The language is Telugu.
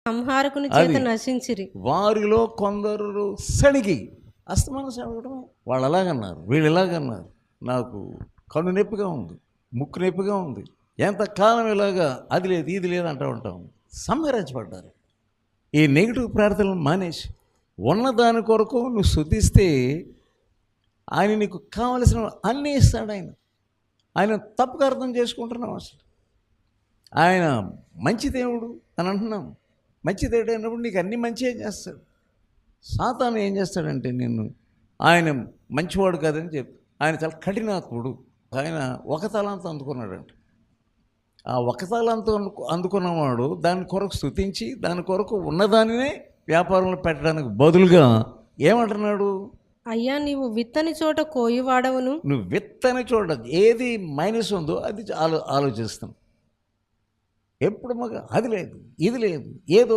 సంహారకుని చేత అది నశించిరి. వారిలో కొందరు సణిగి అస్తమానం సణగడం. వాళ్ళు అలాగన్నారు, వీళ్ళు ఇలాగన్నారు. నాకు కన్ను నొప్పిగా ఉంది, ముక్కు నొప్పిగా ఉంది, ఎంతకాలం ఇలాగా అది లేదు ఇది లేదు అంటూ ఉంటాం. సంహరించబడ్డారు. ఈ నెగిటివ్ ప్రార్థనలు మానేసి ఉన్నదాని కొరకు నువ్వు శుద్ధిస్తే ఆయన నీకు కావలసిన అన్నీ ఇస్తాడు. ఆయన తప్పుగా అర్థం చేసుకుంటున్నాం. అసలు ఆయన మంచి దేవుడు అని అంటున్నాం. మంచి దేవుడు అయినప్పుడు నీకు అన్ని మంచిగా చేస్తాడు. సాతాను ఏం చేస్తాడంటే నిన్ను ఆయన మంచివాడు కాదని చెప్పి ఆయన చాలా కఠినాత్ముడు. ఆయన ఒక తలాంతం అందుకున్నాడంట. ఆ ఒక తలాంతం అందుకున్నవాడు దాని కొరకు స్తుతించి దాని కొరకు ఉన్నదానినే వ్యాపారంలో పెట్టడానికి బదులుగా ఏమంటున్నాడు? అయ్యా, నీవు విత్తని చోట కోయివాడవును. నువ్వు విత్తని చోట ఏది మైనస్ ఉందో అది ఆలోచిస్తాం. ఎప్పుడు మగ అది లేదు ఇది లేదు ఏదో